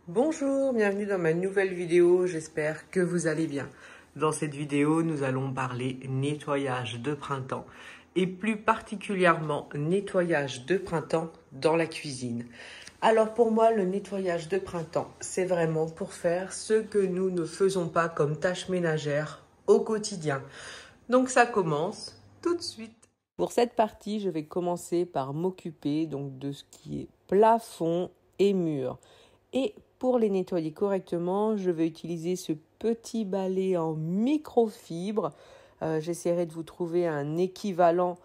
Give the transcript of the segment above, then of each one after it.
Bonjour, bienvenue dans ma nouvelle vidéo, j'espère que vous allez bien. Dans cette vidéo, nous allons parler nettoyage de printemps et plus particulièrement nettoyage de printemps dans la cuisine. Alors pour moi, le nettoyage de printemps, c'est vraiment pour faire ce que nous ne faisons pas comme tâches ménagères au quotidien. Donc ça commence tout de suite. Pour cette partie, je vais commencer par m'occuper donc de ce qui est plafond et mur. Et pour les nettoyer correctement, je vais utiliser ce petit balai en microfibre. J'essaierai de vous trouver un équivalent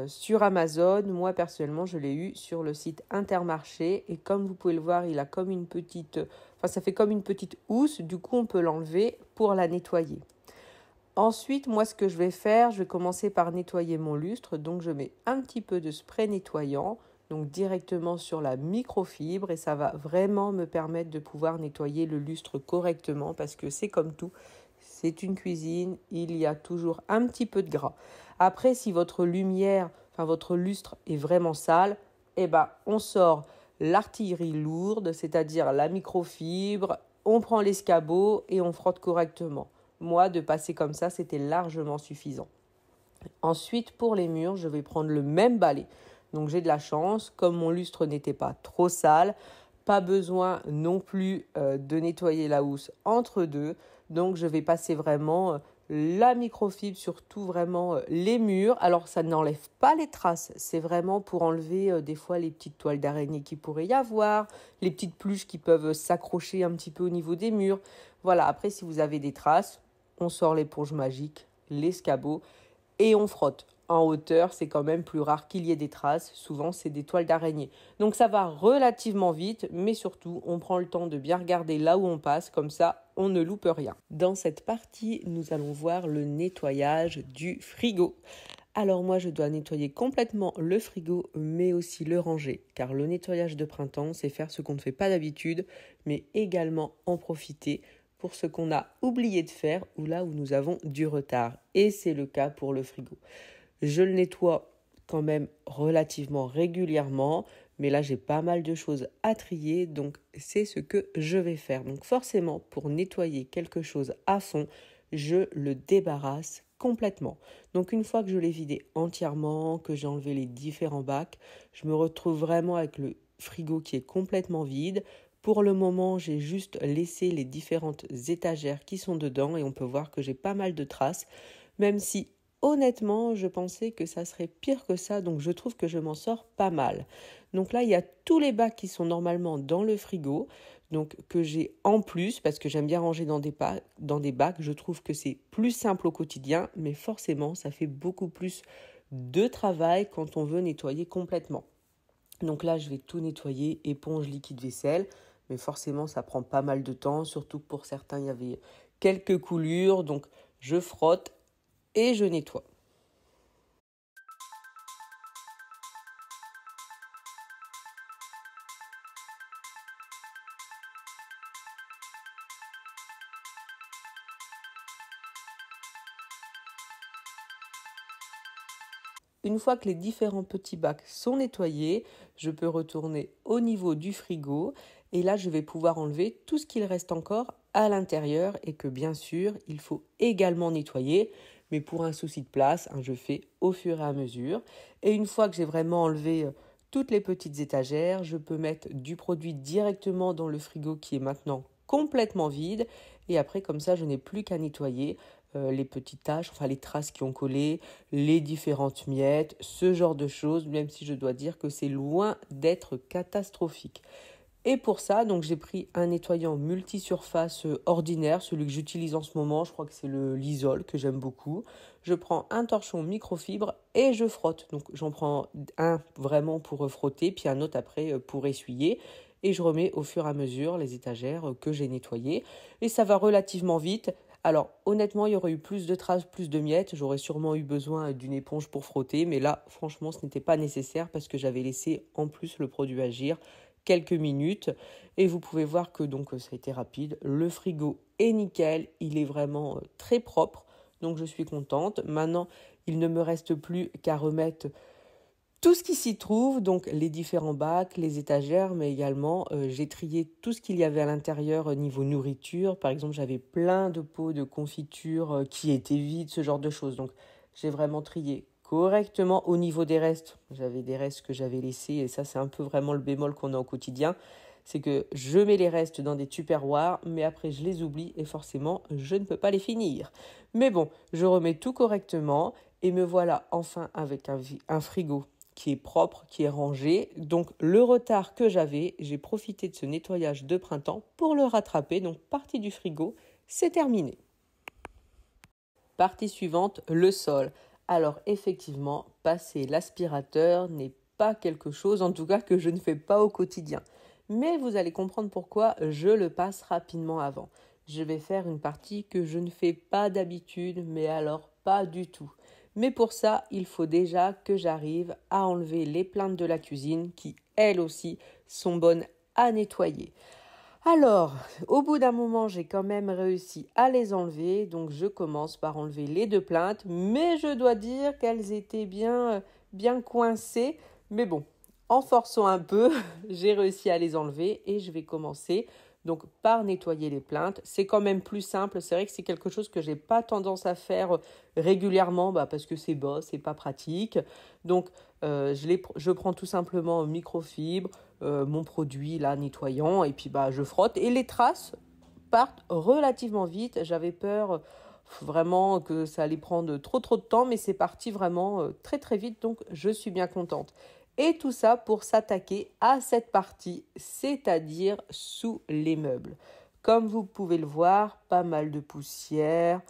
sur Amazon. Moi, personnellement, je l'ai eu sur le site Intermarché. Et comme vous pouvez le voir, il a comme une petite... ça fait comme une petite housse. Du coup, on peut l'enlever pour la nettoyer. Ensuite, moi, ce que je vais faire, je vais commencer par nettoyer mon lustre. Donc, je mets un petit peu de spray nettoyant, donc directement sur la microfibre. Et ça va vraiment me permettre de pouvoir nettoyer le lustre correctement parce que c'est comme tout. C'est une cuisine, il y a toujours un petit peu de gras. Après, si votre votre lustre est vraiment sale, on sort l'artillerie lourde, c'est-à-dire la microfibre, on prend l'escabeau et on frotte correctement. Moi, de passer comme ça, c'était largement suffisant. Ensuite, pour les murs, je vais prendre le même balai. Donc, j'ai de la chance, comme mon lustre n'était pas trop sale, pas besoin non plus de nettoyer la housse entre deux. Donc, je vais passer vraiment la microfibre sur tout vraiment les murs. Alors, ça n'enlève pas les traces. C'est vraiment pour enlever des fois les petites toiles d'araignée qui pourrait y avoir, les petites pluches qui peuvent s'accrocher un petit peu au niveau des murs. Voilà, après, si vous avez des traces, on sort l'éponge magique, l'escabeau et on frotte. En hauteur, c'est quand même plus rare qu'il y ait des traces. Souvent, c'est des toiles d'araignée. Donc, ça va relativement vite, mais surtout, on prend le temps de bien regarder là où on passe. Comme ça, on ne loupe rien. Dans cette partie, nous allons voir le nettoyage du frigo. Alors moi, je dois nettoyer complètement le frigo, mais aussi le ranger. Car le nettoyage de printemps, c'est faire ce qu'on ne fait pas d'habitude, mais également en profiter pour ce qu'on a oublié de faire ou là où nous avons du retard. Et c'est le cas pour le frigo. Je le nettoie quand même relativement régulièrement, mais là j'ai pas mal de choses à trier, donc c'est ce que je vais faire. Donc forcément, pour nettoyer quelque chose à fond, je le débarrasse complètement. Donc une fois que je l'ai vidé entièrement, que j'ai enlevé les différents bacs, je me retrouve vraiment avec le frigo qui est complètement vide. Pour le moment, j'ai juste laissé les différentes étagères qui sont dedans et on peut voir que j'ai pas mal de traces, même si honnêtement, je pensais que ça serait pire que ça, donc je trouve que je m'en sors pas mal. Donc là, il y a tous les bacs qui sont normalement dans le frigo, donc que j'ai en plus, parce que j'aime bien ranger dans des bacs. Je trouve que c'est plus simple au quotidien, mais forcément, ça fait beaucoup plus de travail quand on veut nettoyer complètement. Donc là, je vais tout nettoyer, éponge, liquide vaisselle, mais forcément, ça prend pas mal de temps, surtout que pour certains, il y avait quelques coulures, donc je frotte et je nettoie. Une fois que les différents petits bacs sont nettoyés, je peux retourner au niveau du frigo et là je vais pouvoir enlever tout ce qu'il reste encore à l'intérieur et que bien sûr il faut également nettoyer, mais pour un souci de place, je fais au fur et à mesure. Et une fois que j'ai vraiment enlevé toutes les petites étagères, je peux mettre du produit directement dans le frigo qui est maintenant complètement vide et après comme ça je n'ai plus qu'à nettoyer les petites taches, les traces qui ont collé, les différentes miettes, ce genre de choses, même si je dois dire que c'est loin d'être catastrophique. Et pour ça, donc j'ai pris un nettoyant multisurface ordinaire, celui que j'utilise en ce moment, je crois que c'est le Lysol que j'aime beaucoup. Je prends un torchon microfibre et je frotte. Donc j'en prends un vraiment pour frotter, puis un autre après pour essuyer. Et je remets au fur et à mesure les étagères que j'ai nettoyées. Et ça va relativement vite. Alors honnêtement, il y aurait eu plus de traces, plus de miettes. J'aurais sûrement eu besoin d'une éponge pour frotter. Mais là, franchement, ce n'était pas nécessaire parce que j'avais laissé en plus le produit agir quelques minutes et vous pouvez voir que donc ça a été rapide. Le frigo est nickel, il est vraiment très propre, donc je suis contente. Maintenant, il ne me reste plus qu'à remettre tout ce qui s'y trouve, donc les différents bacs, les étagères, mais également j'ai trié tout ce qu'il y avait à l'intérieur niveau nourriture. Par exemple, j'avais plein de pots de confiture qui étaient vides, ce genre de choses. Donc j'ai vraiment trié correctement au niveau des restes. J'avais des restes que j'avais laissés et ça c'est un peu vraiment le bémol qu'on a au quotidien. C'est que je mets les restes dans des tupperwares, mais après je les oublie et forcément je ne peux pas les finir. Mais bon, je remets tout correctement et me voilà enfin avec un frigo qui est propre, qui est rangé. Donc le retard que j'avais, j'ai profité de ce nettoyage de printemps pour le rattraper. Donc partie du frigo, c'est terminé. Partie suivante, le sol. Alors effectivement, passer l'aspirateur n'est pas quelque chose, en tout cas que je ne fais pas au quotidien. Mais vous allez comprendre pourquoi je le passe rapidement avant. Je vais faire une partie que je ne fais pas d'habitude, mais alors pas du tout. Mais pour ça, il faut déjà que j'arrive à enlever les plaintes de la cuisine qui, elles aussi, sont bonnes à nettoyer. Alors, au bout d'un moment, j'ai quand même réussi à les enlever. Donc, je commence par enlever les 2 plaintes. Mais je dois dire qu'elles étaient bien coincées. Mais bon, en forçant un peu, j'ai réussi à les enlever et je vais commencer donc par nettoyer les plaintes. C'est quand même plus simple. C'est vrai que c'est quelque chose que j'ai pas tendance à faire régulièrement parce que c'est bas, c'est pas pratique. Donc je prends tout simplement microfibre, mon produit là nettoyant et puis je frotte et les traces partent relativement vite. J'avais peur vraiment que ça allait prendre trop de temps, mais c'est parti vraiment très très vite, donc je suis bien contente. Et tout ça pour s'attaquer à cette partie, c'est-à-dire sous les meubles. Comme vous pouvez le voir, pas mal de poussière,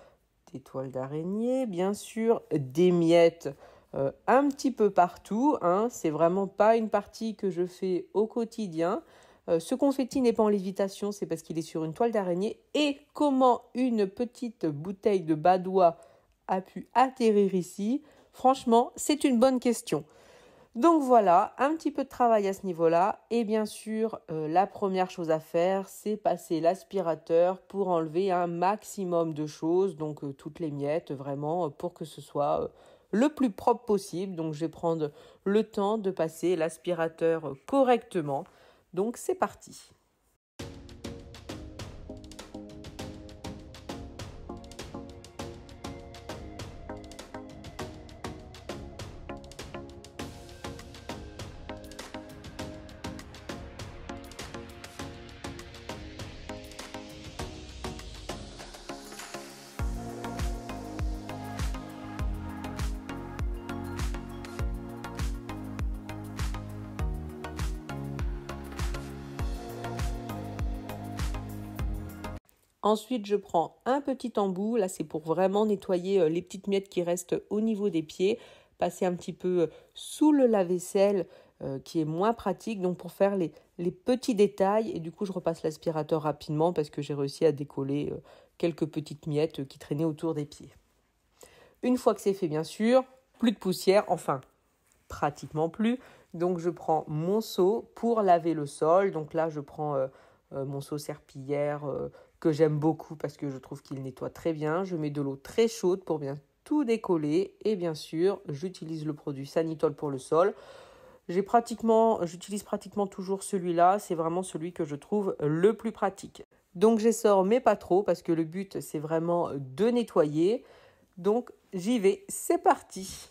des toiles d'araignée, bien sûr, des miettes un petit peu partout. C'est vraiment pas une partie que je fais au quotidien. Ce confetti n'est pas en lévitation, c'est parce qu'il est sur une toile d'araignée. Et comment une petite bouteille de Badois a pu atterrir ici? Franchement, c'est une bonne question. Donc voilà, un petit peu de travail à ce niveau-là. Et bien sûr, la première chose à faire, c'est passer l'aspirateur pour enlever un maximum de choses. Donc toutes les miettes, vraiment, pour que ce soit le plus propre possible. Donc je vais prendre le temps de passer l'aspirateur correctement. Donc c'est parti. Ensuite, je prends un petit embout. Là, c'est pour vraiment nettoyer les petites miettes qui restent au niveau des pieds. Passer un petit peu sous le lave-vaisselle qui est moins pratique. Donc, pour faire les petits détails. Et du coup, je repasse l'aspirateur rapidement parce que j'ai réussi à décoller quelques petites miettes qui traînaient autour des pieds. Une fois que c'est fait, bien sûr, plus de poussière. Enfin, pratiquement plus. Donc, je prends mon seau pour laver le sol. Donc là, je prends mon seau serpillière que j'aime beaucoup parce que je trouve qu'il nettoie très bien. Je mets de l'eau très chaude pour bien tout décoller. Et bien sûr, j'utilise le produit Sanitol pour le sol. J'utilise pratiquement toujours celui-là. C'est vraiment celui que je trouve le plus pratique. Donc, j'essore, mais pas trop parce que le but, c'est vraiment de nettoyer. Donc, j'y vais. C'est parti!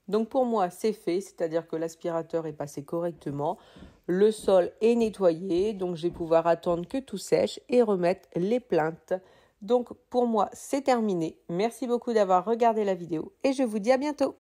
Donc pour moi, c'est fait, c'est-à-dire que l'aspirateur est passé correctement, le sol est nettoyé, donc je vais pouvoir attendre que tout sèche et remettre les plaintes. Donc pour moi, c'est terminé. Merci beaucoup d'avoir regardé la vidéo et je vous dis à bientôt.